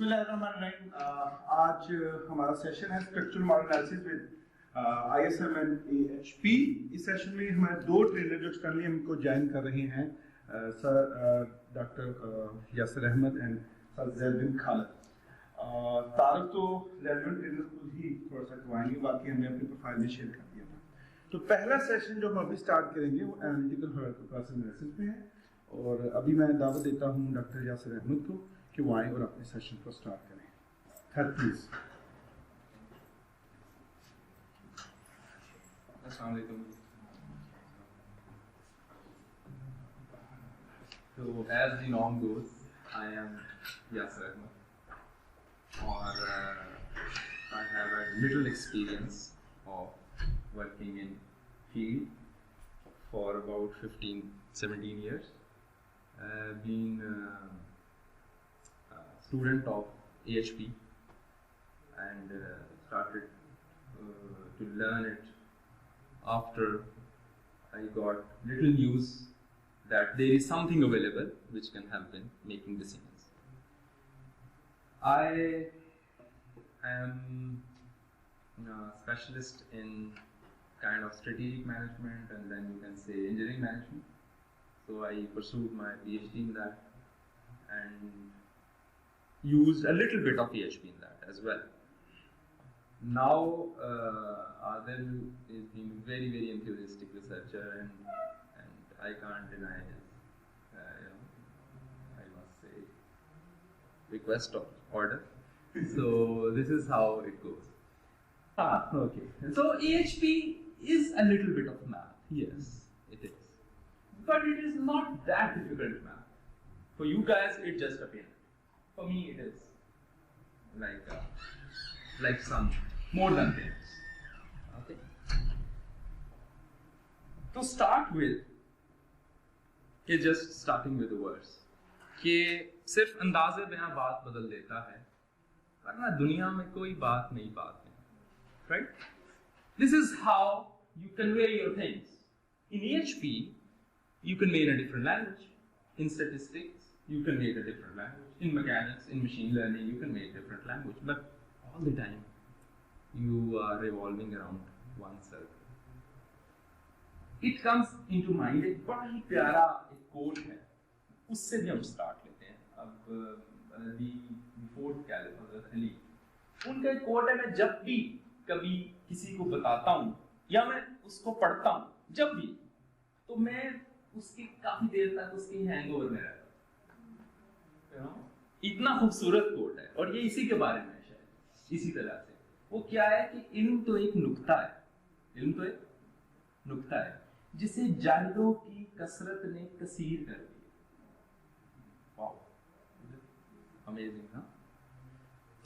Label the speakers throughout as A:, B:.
A: बिस्मिल्लाहिर्रहमानिर्रहीम। आज हमारा सेशन है structural model analysis with ISM AHP। इस सेशन में हमारे दो ट्रेनर जो एक्सटर्नली हमको ज्वाइन कर रहे हैं, sir doctor Yasir Ahmed and sir Zaid bin Khalid. Tarak तो रेलेवेंट ट्रेनर खुद ही थोड़ा सा करवाएंगे, बाकी हमने अपनी प्रोफाइल में शेयर कर दिया था। तो पहला सेशन जो हम अभी स्टार्ट करेंगे वो एनालिटिकल प्रोसेस एनालिसिस में है, और अभी मैं दावत देता हूँ डॉक्टर यासिर अहमद को कि वो आए और अपने सेशन को स्टार्ट करें। Sir please.
B: अस्सलाम वालेकुम। So as the norm goes, I am Yasir Ahmed, or I have a little experience of working in field for about 15-17 years. Being student of AHP and started to learn it after I got little news that there is something available which can help in making decisions. I am a specialist in kind of strategic management, and then you can say engineering management. So I pursued my PhD in that and used a little bit of PHP in that as well. Now Adil is being a very, very enthusiastic researcher, and I can't deny his, I must say, request or order. So this is how it goes. Okay. So AHP is a little bit of math. Yes, it is. But it is not that difficult math. For you guys, it's just a pain. For me, it is like some more than things. Okay. To start with, it's just starting with the words. कि सिर्फ अंदाज़े बयां बात बदल देता है, वरना दुनिया में कोई बात नहीं बात नहीं. Right? This is how you convey your things. In AHP, you can make a different language. In statistics, you can make a different language. In mechanics, in machine learning, you can make different language. But all the time, you are revolving around one circle. It comes into mind एक बड़ा ही प्यारा एक coat है, उससे भी हम start लेते हैं. अब the fourth caliph अली, उनका एक कोट है, मैं जब भी कभी किसी को बताता हूँ या मैं उसको पढ़ता हूँ, जब भी, तो मैं उसकी काफी देर तक उसके हैंगओवर में रहता हूँ. इतना खूबसूरत कोट है, और ये इसी के बारे में है शायद. इसी तरह से वो क्या है कि इल्म तो एक नुक्ता है, इल्म तो एक नुक्ता है जिसे जाहिलों की कसरत ने कसीर कर दिया. वाओ, अमेजिंग ना.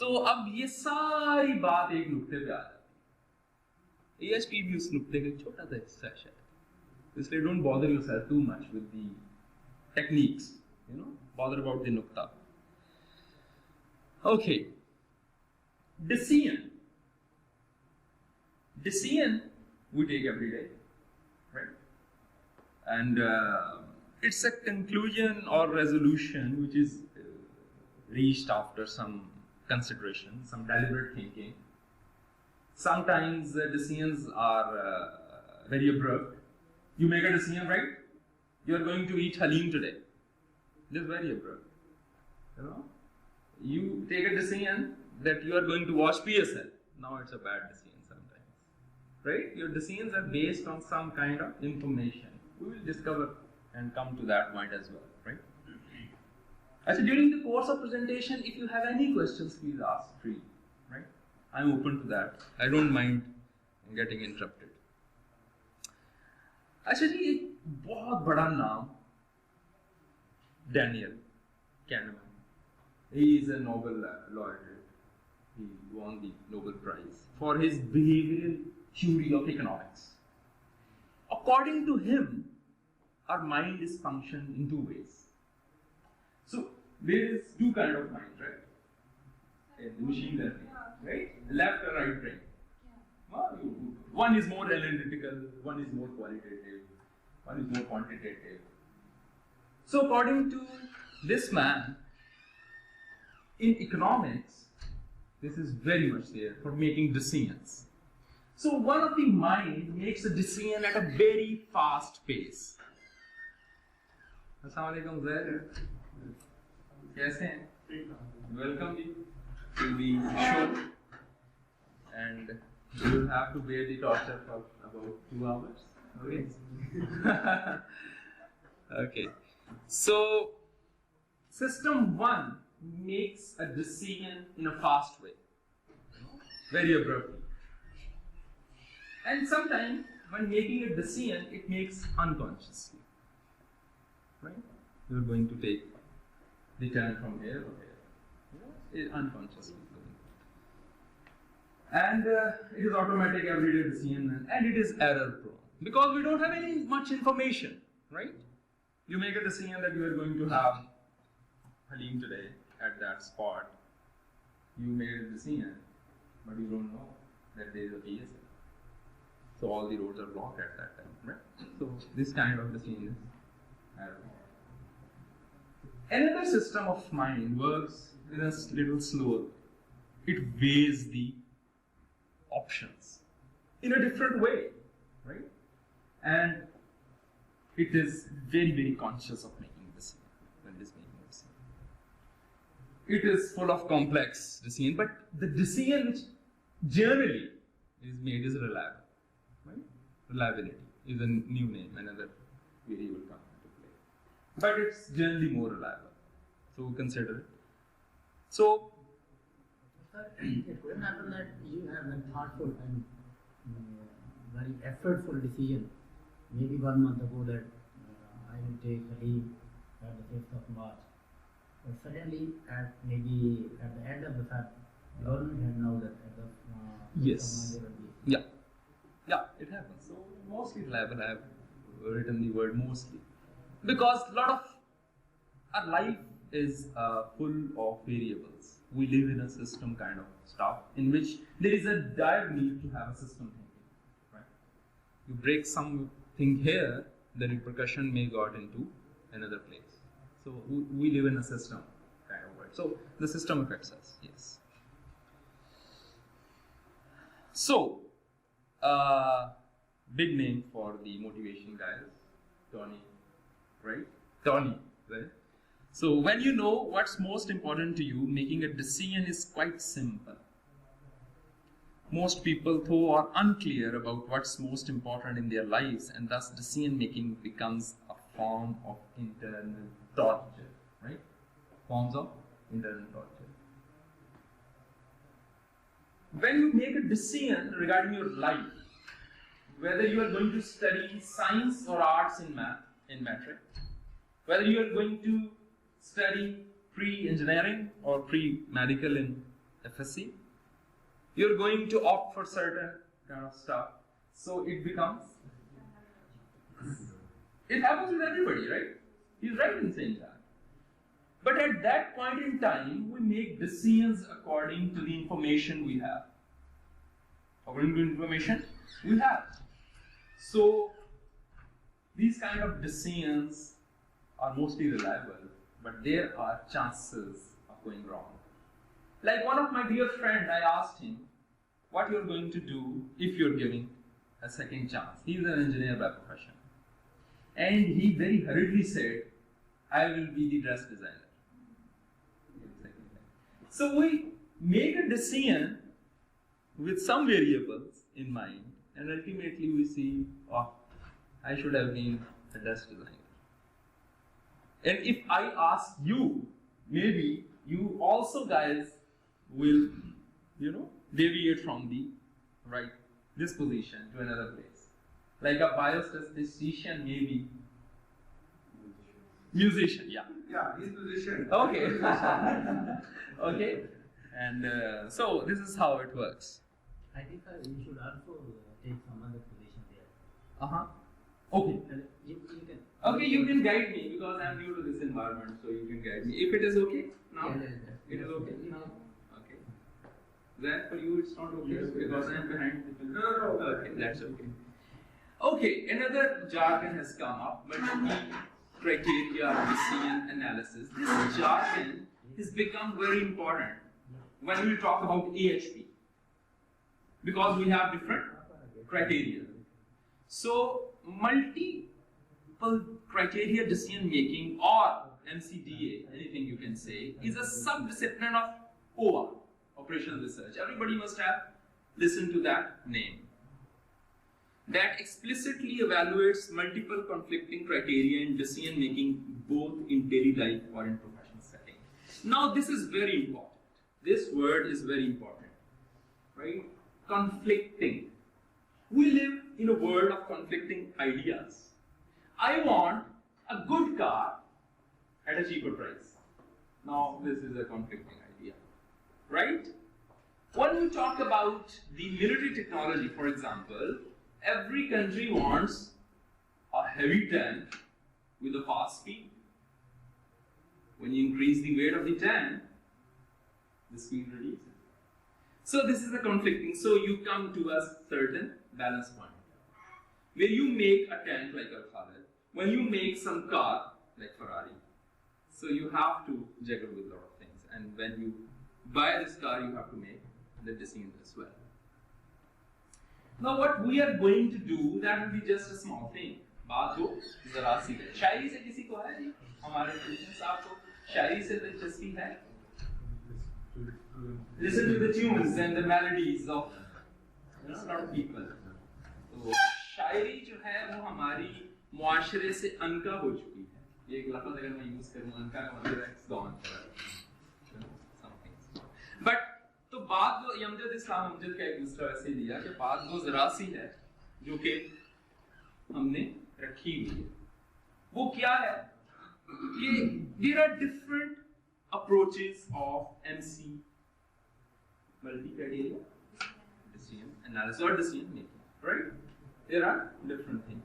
B: तो अब ये सारी बात एक नुक्ते पे आ जाती है. AHP भी उस नुक्ते का छोटा सा हिस्सा है शायद. इसलिए don't bother yourself too much with the techniques, bother about the nukta. Okay. Decision we take every day, right? And it's a conclusion or resolution which is reached after some consideration, some deliberate thinking. Sometimes decisions are very abrupt. You make a decision, right? You are going to eat halim today. This is very abrupt. You take a decision that you are going to watch PSL. Now it's a bad decision sometimes, right? Your decisions are based on some kind of information. We will discover and come to that point as well, right? So during the course of presentation, if you have any questions, please ask free, right? I'm open to that. I don't mind getting interrupted. अच्छा जी, एक बहुत बड़ा नाम, Daniel Kahneman. He is a Nobel laureate. He won the Nobel Prize for his behavioral theory of economics. According to him, our mind is functioned in two ways. So there is two kind of mind, right? In machine learning, right? Left or right brain. One is more analytical, one is more qualitative, one is more quantitative. So according to this man, in economics, this is very much there for making decisions. So one of the mind makes a decision at a very fast pace. Assalamu alaikum, Zaid. Kaise hain? Welcome you to the show. And you will have to bear the torture for about 2 hours. Okay. Okay. So system 1 makes a decision in a fast way, very abruptly. And sometimes when making a decision, it makes unconsciously. Right? You're going to take the turn from here or here. It's unconsciously. And it is automatic everyday decision, and it is error prone because we don't have any much information, right? You make a decision that you are going to have Halim today at that spot. You made a decision, but you don't know that there is a PSA. So all the roads are blocked at that time, right? So this kind of decision is error. Another system of mind works in a little slower. It weighs the options in a different way, right? And it is very, very conscious of making a decision when it is making a decision. It is full of complex decision, but the decision which generally is made is reliable. Right? Reliability is a new name, another variable comes into play. But it's generally more reliable. So consider it. So,
C: it could happen that you have a thoughtful and very effortful decision. Maybe 1 month ago that I will take a leave at the 5th of March. But suddenly, at the end of the fact, the government had known that at the 5th
B: yes.
C: of March there will be.
B: Yeah. Yeah, it happens. So mostly reliable. I have written the word mostly. Because a lot of our life is full of variables. We live in a system kind of stuff in which there is a dire need to have a system thinking. Right? You break something here, the repercussion may got into another place. So we live in a system kind of world. So the system affects us. Yes. So big name for the motivation guys, Tony, right? Tony, right? So when you know what's most important to you, making a decision is quite simple. Most people, though, are unclear about what's most important in their lives, and thus decision making becomes a form of internal torture, right? Forms of internal torture. When you make a decision regarding your life, whether you are going to study science or arts in metric, whether you are going to study pre-engineering or pre-medical in FSC, you're going to opt for certain kind of stuff. So it becomes, it happens with everybody, right? He's right in saying that. But at that point in time, we make decisions according to the information we have. According to information we have. So these kind of decisions are mostly reliable, but there are chances of going wrong. Like one of my dear friends, I asked him what you're going to do if you're giving a second chance. He's an engineer by profession. And he very hurriedly said, I will be the dress designer. So we make a decision with some variables in mind, and ultimately we see, oh, I should have been a dress designer. And if I ask you, maybe you also guys will, deviate from the right disposition to another place. Like a biostatistician, maybe musician, yeah.
A: Yeah, he's musician.
B: Okay. Okay. And so this is how it works.
C: I think you should also take some other position there.
B: Okay.
C: You can.
B: Okay, you can guide me because I am new to this environment, so you can guide me. If it is okay now,
C: Yeah.
B: it is okay now. Okay. Then for you it's not okay because I am behind the film.
A: No.
B: Okay, that's okay. Okay, another jargon has come up, but the criteria of decision analysis. This jargon has become very important when we talk about AHP, because we have different criteria. So multiple criteria decision making, or MCDA, anything you can say, is a sub-discipline of OR, operational research. Everybody must have listened to that name. That explicitly evaluates multiple conflicting criteria in decision making, both in daily life or in professional setting. Now this is very important. This word is very important, right? Conflicting. We live in a world of conflicting ideas. I want a good car at a cheaper price. Now this is a conflicting idea, right? When we talk about the military technology, for example, every country wants a heavy tank with a fast speed. When you increase the weight of the tank, the speed reduces. So this is the conflicting. So you come to a certain balance point where you make a tank like a Khalid, when you make some car like Ferrari. So you have to juggle with a lot of things. And when you buy this car, you have to make the decision as well. Now what we are going to do, that will be just a small thing. बात हो जरा सी है. शायरी से किसी को है जी? हमारे students आपको शायरी से दिलचस्पी है? Listen to the tunes and the melodies of a lot of people. तो शायरी जो है वो हमारी मुआशरे से अनका हो चुकी है. ये एक लफ्ज़ अगर मैं यूज़ करूँ, अनका का मतलब है gone. But तो बात वो यमजद इस्लाम अमजद का एक दूसरा वैसे लिया कि बात वो जरा सी है जो कि हमने रखी हुई है. वो क्या है कि there are different approaches of MC multi-criteria decision analysis or decision making, right? There are different things.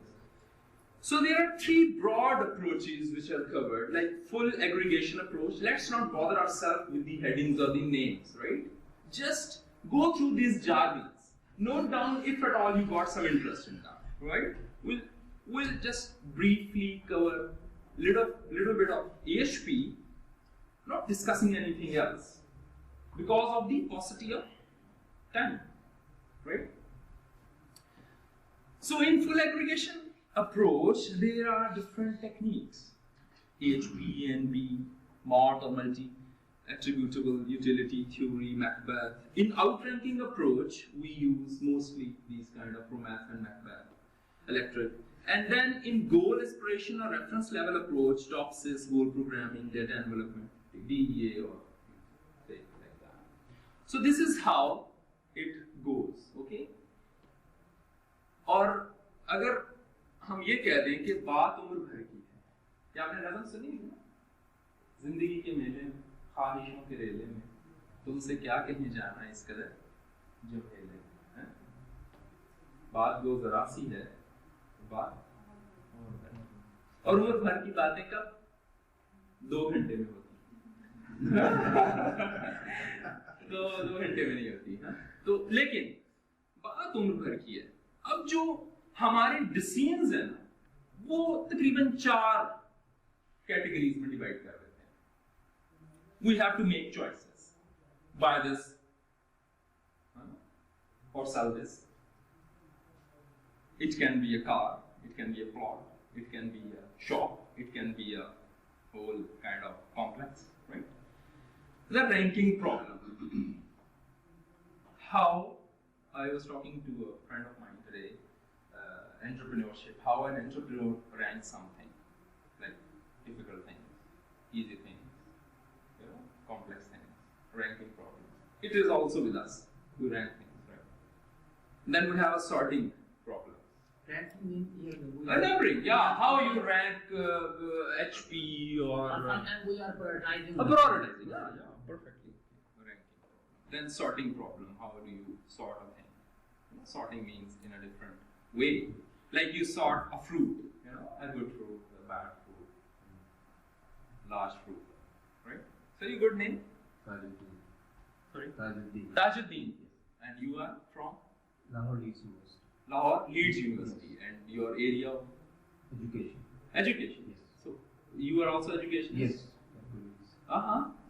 B: So there are three broad approaches which are covered, like full aggregation approach. Let's not bother ourselves with the headings or the names, right? Just go through these jargons. Note down if at all you got some interest in that, right? We'll just briefly cover little bit of AHP, not discussing anything else because of the paucity of time, right? So in full aggregation approach, there are different techniques: AHP, NB, MOT or multi-attributable utility theory, Macbeth. In outranking approach, we use mostly these kind of Promath and Macbeth, electric. And then in goal aspiration or reference level approach, TOPSIS, goal programming, data envelopment, DEA or things like that. So this is how it goes, okay? और अगर हम ये कह दें कि बात उम्र भर की है, क्या आपने नज़म सुनी है ना? जिंदगी के मेले में, ख्वाहिशों के रेले में, तुमसे क्या कहीं जाना इस कदर जो मेले हैं? बात गो जरा सी है, बात और उम्र भर की बातें कब 2 घंटे में होती दो घंटे में नहीं होती, हाँ? तो लेकिन बात उम्र भर की है. अब जो हमारे डिसीजंस हैं ना, वो तकरीबन 4 कैटेगरीज में डिवाइड कर देते हैं. We have to make choices. Buy this or sell this. It can be a car, it can be a plot, it can be a shop, it can be a whole kind of complex, right? The ranking problem. How, I was talking to a friend of mine today, entrepreneurship, how an entrepreneur ranks something, like difficult things, easy things, you know, complex things, ranking problems. It is also with us, we rank things, right? Then we have a sorting problem.
C: Ranking means
B: Numbering, yeah, how you rank HP or...
C: sometimes we are prioritizing.
B: Prioritizing, yeah, perfectly. Ranking problem. Then sorting problem, how do you sort a thing? You know, sorting means in a different way. Like you sort a fruit, you know, a good fruit, a bad fruit, large fruit, right? So your good name?
D: Tajuddin.
B: Sorry?
D: Tajuddin.
B: Tajuddin. And you are from?
D: Lahore Leeds University.
B: Lahore Leeds University. And your area of?
D: Education.
B: Education.
D: Yes.
B: So you are also educationist?
D: Yes.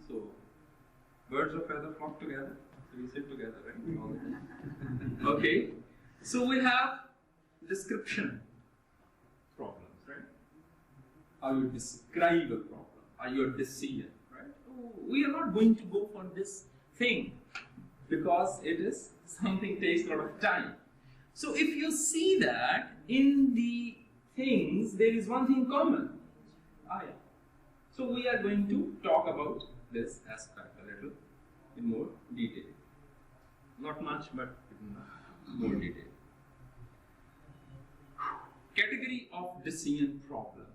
B: So Birds of feather flock together. So we sit together, right? All the time. Okay. So we have description problems, right? How you describe a problem, how your decision, right? We are not going to go for this thing because it is something takes a lot of time. So if you see that in the things, there is one thing common. Yeah. So we are going to talk about this aspect a little in more detail. Not much, but in more detail. Category of decision problems.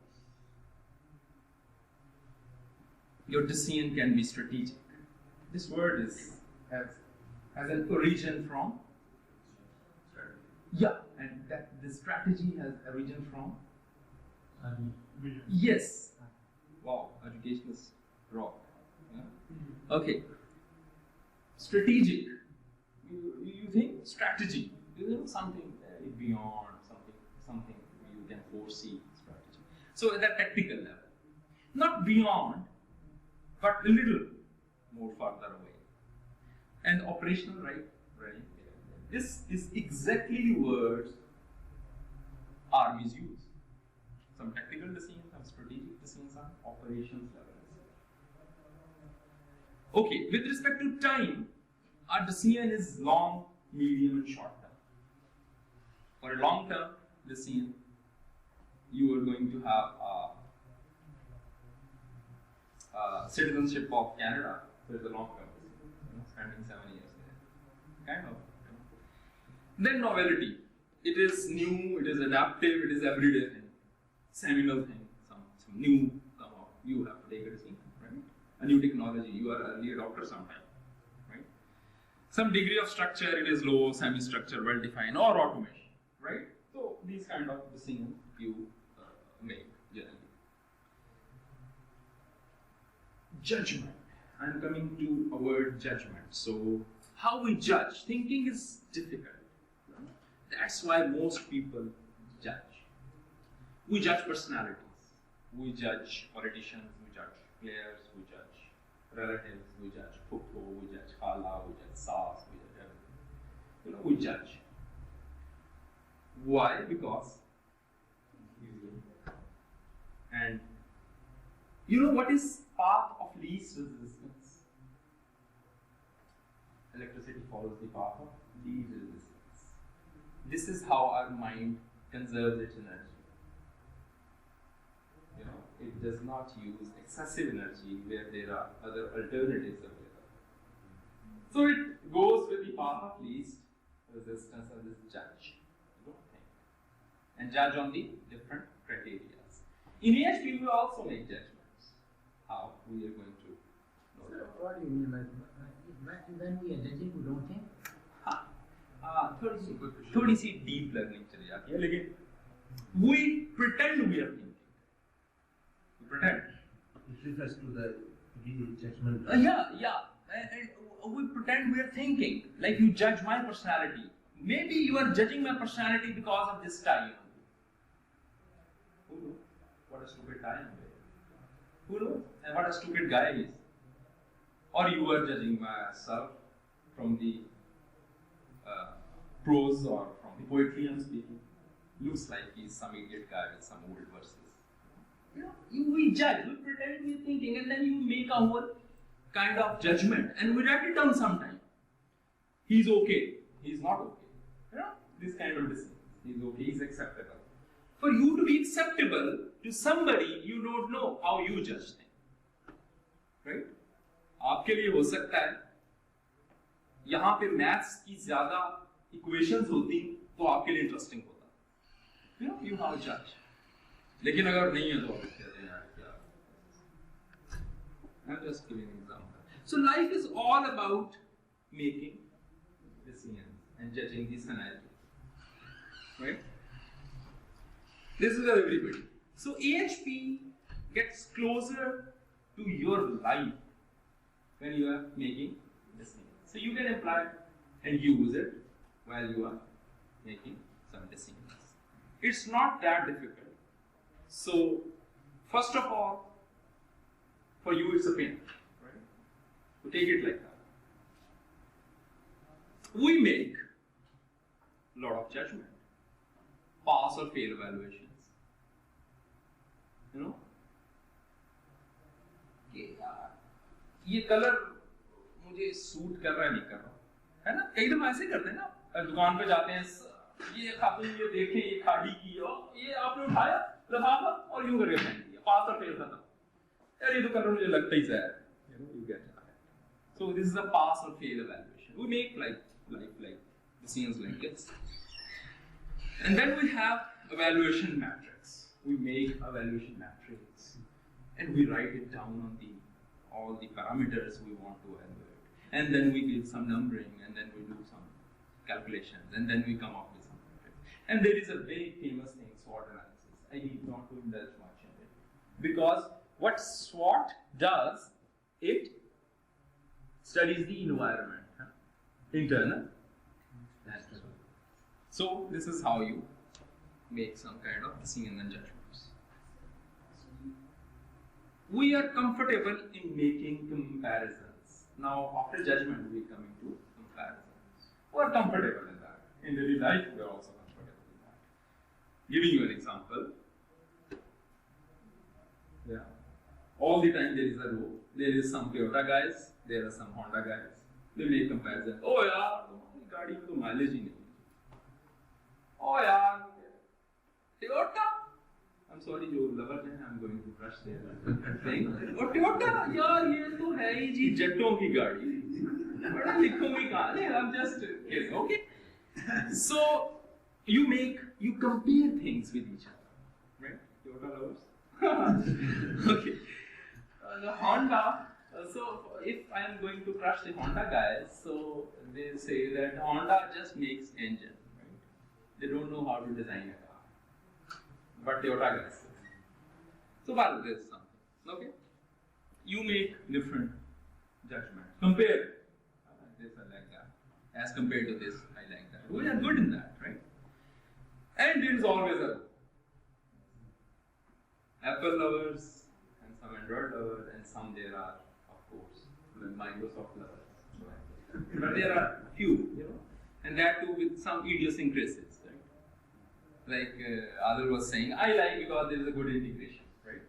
B: Your decision can be strategic. This word has an origin from and that the strategy has origin from yes. Wow, education is raw. Yeah? Okay. Strategic. You think strategy. You know something beyond something you can foresee strategy. So at that tactical level, not beyond, but a little more further away. And operational, right? This is exactly the words armies use. Some tactical decisions, some strategic decisions, some operations level. Okay, with respect to time, our decision is long, medium, and short term. For a long term decision, you are going to have citizenship of Canada. So it's a long term decision, spending 7 years there. Kind of. Then novelty. It is new, it is adaptive, it is everyday thing. Seminal thing, some new come out. You have to take a decision, right? A new technology, you are early adopter sometime, right? Some degree of structure, it is low, semi-structure, well-defined, or automation, right? So these kind of decisions you make generally. Judgment. I am coming to a word judgment. So how we judge, thinking is difficult. That's why most people judge. We judge personalities. We judge politicians. We judge players. We judge relatives. We judge Puppo. We judge Khala. We judge Saas. We judge everything. We judge. Why? Because and what is path of least resistance? Electricity follows the path of least resistance. This is how our mind conserves its energy. It does not use excessive energy where there are other alternatives available. So it goes with the path of least resistance and this judge. And judge on the different criteria. In AHP, we also make judgments. How we are going to know that.
C: What do you mean by when we are judging, we don't think?
B: थोड़ी सी deep learning चली जाती है, लेकिन we pretend we are thinking. We pretend.
D: It refers to the judgment.
B: And we pretend we are thinking. Like you judge my personality. Maybe you are judging my personality because of this tie. Who knows what a stupid tie I'm wearing? Who knows and what a stupid guy is? Or you are judging myself from the prose or from the poetry I'm speaking. Looks like he's some idiot guy with some old verses. We judge, we pretend we're thinking, and then you make a whole kind of judgment, and we write it down sometime. He's okay, he's not okay. This kind of decision. He's okay, he's acceptable. For you to be acceptable to somebody, you don't know how you judge things. Right? आपके लिए हो सकता है यहाँ पे maths की ज्यादा equations होती तो आपके लिए इंटरेस्टिंग होता you have a judge लेकिन अगर नहीं है तो आप कहते हैं यार क्या I'm just giving an example. So life is all about making decisions and judging the scenario, right? This is for everybody. So AHP gets closer to your life when you are making decisions. So you can apply and use it while you are making some decisions. It's not that difficult. So first of all, for you it's a pain, right? So take it like that. we make a lot of judgment, pass or fail evaluations. You know, कि यार ये colour मुझे suit कर रहा है नहीं कर रहा, है ना? कई दफा ऐसे करते हैं ना, दुकान पे जाते हैं, ये खातून ये देखें ये खाड़ी की और ये आपने उठाया लिफाफा और यूं करके फेंक दिया, पास और फेल खत्म। यार ये तो कलर मुझे लगता ही ज़ाहिर है, you get it. So this is a pass or fail evaluation. We make like decisions like this, and then we have evaluation matrix. We make evaluation matrix, and we write it down on all the parameters we want to evaluate, and then we give some numbering, and then we do some calculations, and then we come up with some matrix. And there is a very famous thing, SWOT analysis. I need not to indulge much in it, because what SWOT does, it studies the environment, internal. So this is how you make some kind of decision and judgments. We are comfortable in making comparisons. Now after judgment we come into comparisons. We are comfortable in that. In daily life we are also comfortable in that. Giving you an example. Yeah. All the time there is a row. There is some Toyota guys, there are some Honda guys. They make comparison. Oh यार, तुम्हारी गाड़ी में तो mileage ही नहीं. Oh यार, Toyota. I'm sorry, जो lovers हैं, I'm going to crush their thing. और Toyota यार ये तो है ही जी जट्टों की गाड़ी. बड़ा लिखूंगी कहाँ नहीं? I'm just kidding. Okay. So you compare things with each other, right? Toyota lovers. Okay. The Honda, so if I am going to crush the Honda guys, so they say that Honda just makes engine, right? They don't know how to design a car. But Toyota guys. So well, there's something, okay? You make different judgments. Compare. I like this, I like that. As compared to this, I like that. We are good in that, right? And there is always a Apple lovers, some Android lovers, and some there are, of course, the Microsoft lovers. But there are few, you know, and that too with some idiosyncrasies, right? Like Adil was saying, I like because there is a good integration, right?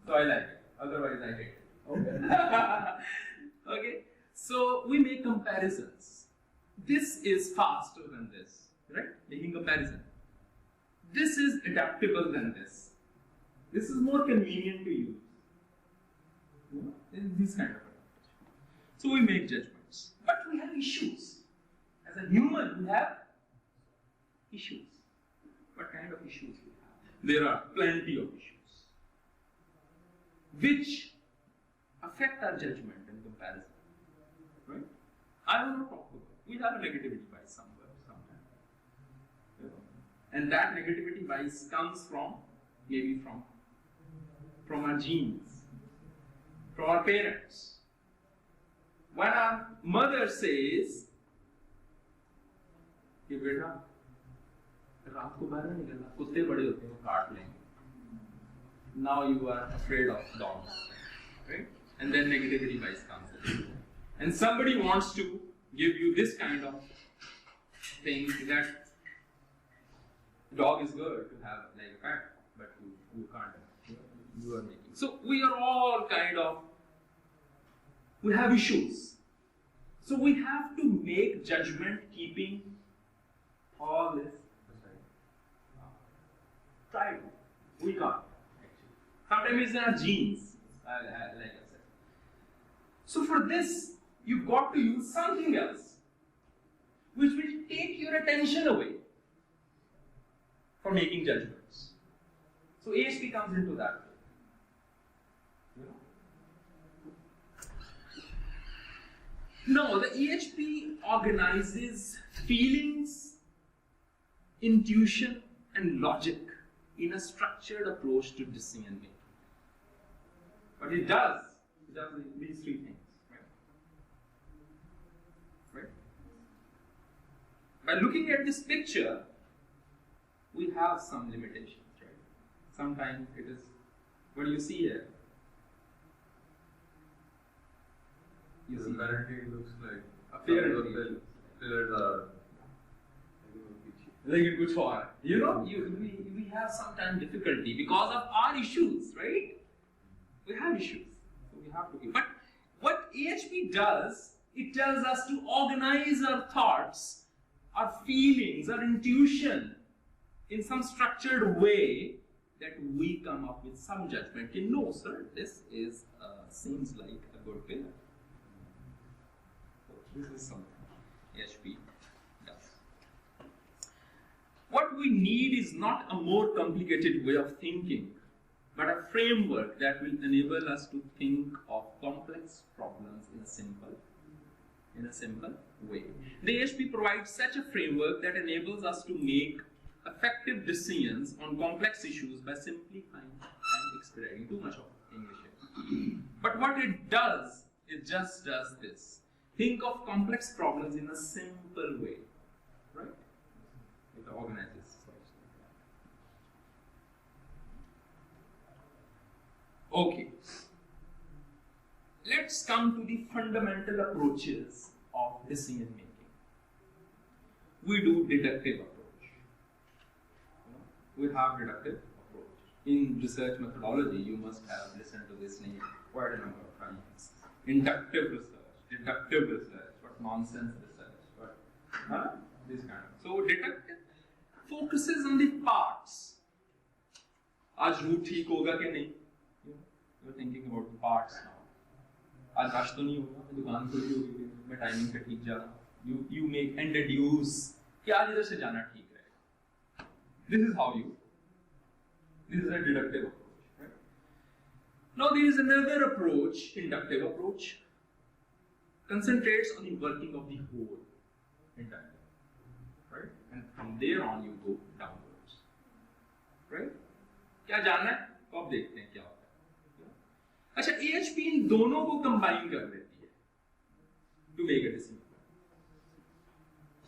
B: So I like it. Otherwise, I hate it. Okay. Okay. So we make comparisons. This is faster than this, right? Making comparison. This is adaptable than this. This is more convenient to use. You know, this kind of adaptation. So we make judgments. But we have issues. As a human, we have issues. What kind of issues we have? There are plenty of issues which affect our judgment and comparison. Right? I will not talk about it. We have a negativity bias somewhere, sometime. You know? And that negativity bias comes from, maybe from our genes, from our parents. When our mother says, कि बेटा रात को बाहर नहीं निकलना, कुत्ते बड़े होते हैं वो काट लेंगे. Now you are afraid of dogs, right? And then negativity bias comes in. And somebody wants to give you this kind of thing that dog is good to have like a pet, but you can't. You are making. So we are all we have issues. So we have to make judgment keeping all this aside. Try to. We can't. Actually. Sometimes it's in our genes, like I said. So for this, you've got to use something else, which will take your attention away for making judgments. So AHP comes into that. No, the EHP organizes feelings, intuition, and logic in a structured approach to decision making. But it does these three things, right? By looking at this picture, we have some limitations, right? Sometimes it is, what do you see here?
E: Apparently it looks like
B: apparently pillars are like kuch aur hai. You know, we have sometimes difficulty because of our issues, right? We have issues, so we have to give. But what AHP does, it tells us to organize our thoughts, our feelings, our intuition in some structured way that we come up with some judgment. You know, sir, this is seems like a good pillar. So this is something AHP does. What we need is not a more complicated way of thinking, but a framework that will enable us to think of complex problems in a simple way. The AHP provides such a framework that enables us to make effective decisions on complex issues by simplifying and expediting. Too much of English here. But what it does, it just does this. Think of complex problems in a simple way, right? It organizes. Okay, let's come to the fundamental approaches of decision making. We do deductive approach. We have deductive approach. In research methodology, you must have listened to this name quite a number of times. Inductive research, deductive research, what nonsense research, what this kind of. So deductive focuses on the parts. आज root ठीक होगा कि नहीं? You're thinking about the parts now. आज rush तो नहीं होगा, दुकान खुली होगी, मैं टाइमिंग पे ठीक जा रहा हूँ. You make and deduce कि आज इधर से जाना ठीक रहेगा. This is how you. This is a deductive approach, right? Now there is another approach, inductive approach, concentrates on the working of the whole, inductive, right? And from there on you go downwards, right? क्या जानना है? तो अब देखते हैं क्या होता है. अच्छा, AHP इन दोनों को कंबाइन कर देती है to make a decision.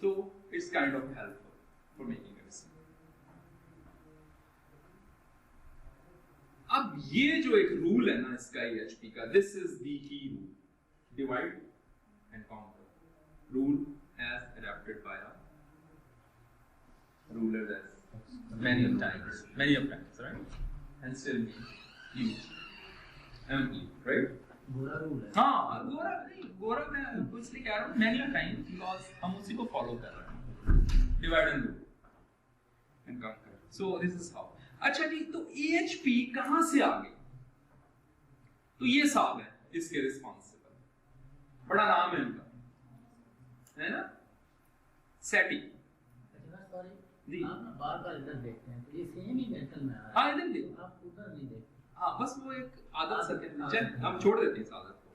B: So it's kind of helpful for making a decision. अब ये जो एक रूल है ना इसका AHP का, this is the key rule. Divide and conquer. Rule as adapted by our rulers as many of times, right? And still used. Right?
C: गोरा rule है.
B: हाँ, गोरा मैं आपको इसलिए कह रहा हूँ many a time because हम उसी को follow कर रहे हैं. Divide and rule and conquer. So this is how. अच्छा जी, तो AHP कहाँ से आ गई? तो ये साहब है इसके रिस्पॉन्सिबल. बड़ा नाम है इनका, है ना? सैटी.
C: सॉरी, आप ना बार-बार इधर देखते हैं, तो ये सेम ही पैटर्न में आ रहा है.
B: हाँ, इधर देखो.
C: आप उधर नहीं देखते.
B: हाँ, बस वो एक आदत सा कहते हैं. हम छोड़ देते हैं इस आदत को.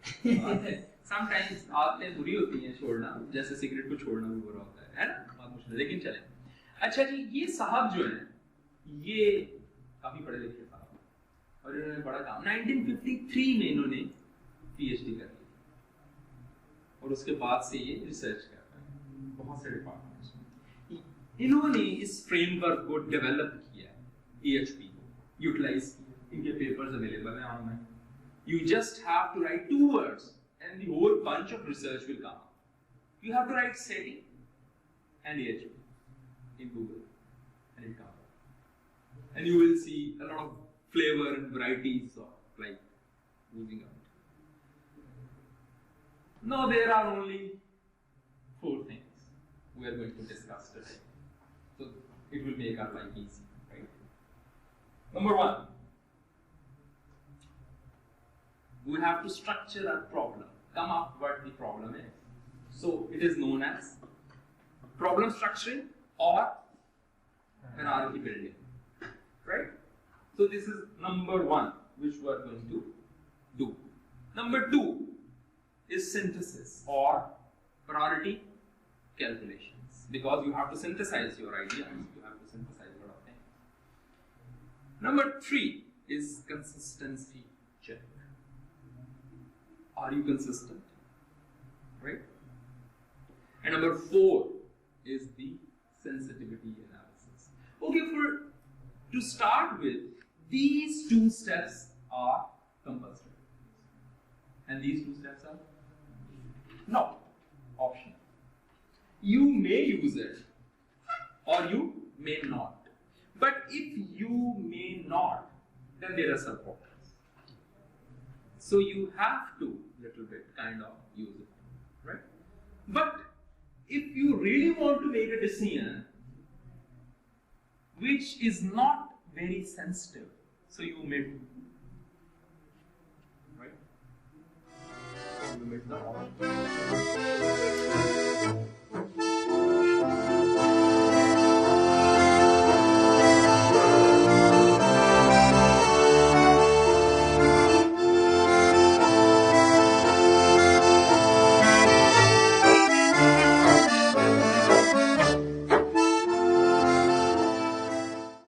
B: Sometimes आदतें बुरी होती हैं छोड़ना, जैसे सिगरेट को छोड़ना भी बुरा होता है ना? बहुत मुश्किल है, लेकिन चलें. अच्छा जी, ये साहब जो हैं, ये काफी पढ़े लिखे साहब और इन्होंने बड़ा काम 1953 में इन्होंने PhD कर ली और उसके बाद से ये रिसर्च कर रहे हैं बहुत से डिपार्टमेंट्स में. इन्होंने इस फ्रेमवर्क को डेवलप किया, AHP को यूटिलाइज किया. इनके पेपर्स अवेलेबल हैं online. You just have to write 2 words and the whole bunch of research will come up. You have to write SETI and AHP in Google and it comes up. And you will see a lot of flavor and varieties of like moving out. Now there are only 4 things we are going to discuss today. So it will make our life easy, right? Number 1. We have to structure our problem, come up what the problem is. So it is known as problem structuring or hierarchy building, right? So this is number 1 which we are going to do. Number 2 is synthesis or priority calculations, because you have to synthesize your ideas, you have to synthesize a lot of things. Number 3 is consistency check. Are you consistent? Right? And number 4 is the sensitivity analysis. Okay, to start with, these 2 steps are compulsory. And these 2 steps are not optional. you may use it or you may not. But if you may not, then there are some problems. So you have to little bit kind of use it, right? But if you really want to make a decision which is not very sensitive, so you omit, right? You omit the option.